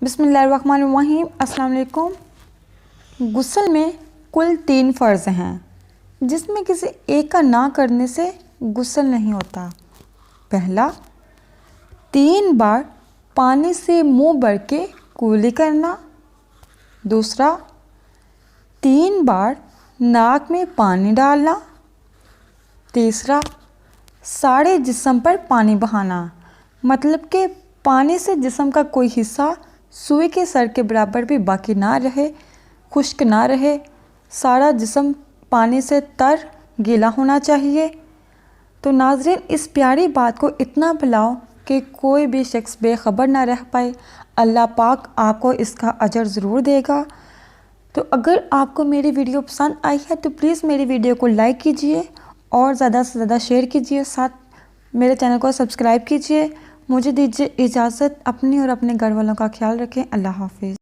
बिस्मिल्लाहिर्रहमानिर्रहीम। अस्सलाम वालेकुम। गुस्ल में कुल 3 फ़र्ज़ हैं, जिसमें किसी एक का ना करने से गुस्ल नहीं होता। पहला, 3 बार पानी से मुंह भर के कुली करना। दूसरा, 3 बार नाक में पानी डालना। तीसरा, सारे जिस्म पर पानी बहाना, मतलब कि पानी से जिस्म का कोई हिस्सा सुई के सर के बराबर भी बाकी ना रहे, खुश्क ना रहे। सारा जिस्म पानी से तर गीला होना चाहिए। तो नाज़रीन, इस प्यारी बात को इतना फैलाओ कि कोई भी शख्स बेखबर ना रह पाए। अल्लाह पाक आपको इसका अजर ज़रूर देगा। तो अगर आपको मेरी वीडियो पसंद आई है तो प्लीज़ मेरी वीडियो को लाइक कीजिए और ज़्यादा से ज़्यादा शेयर कीजिए। साथ मेरे चैनल को सब्सक्राइब कीजिए। मुझे दीजिए इजाज़त। अपनी और अपने घर वालों का ख्याल रखें। अल्लाह हाफ़िज़।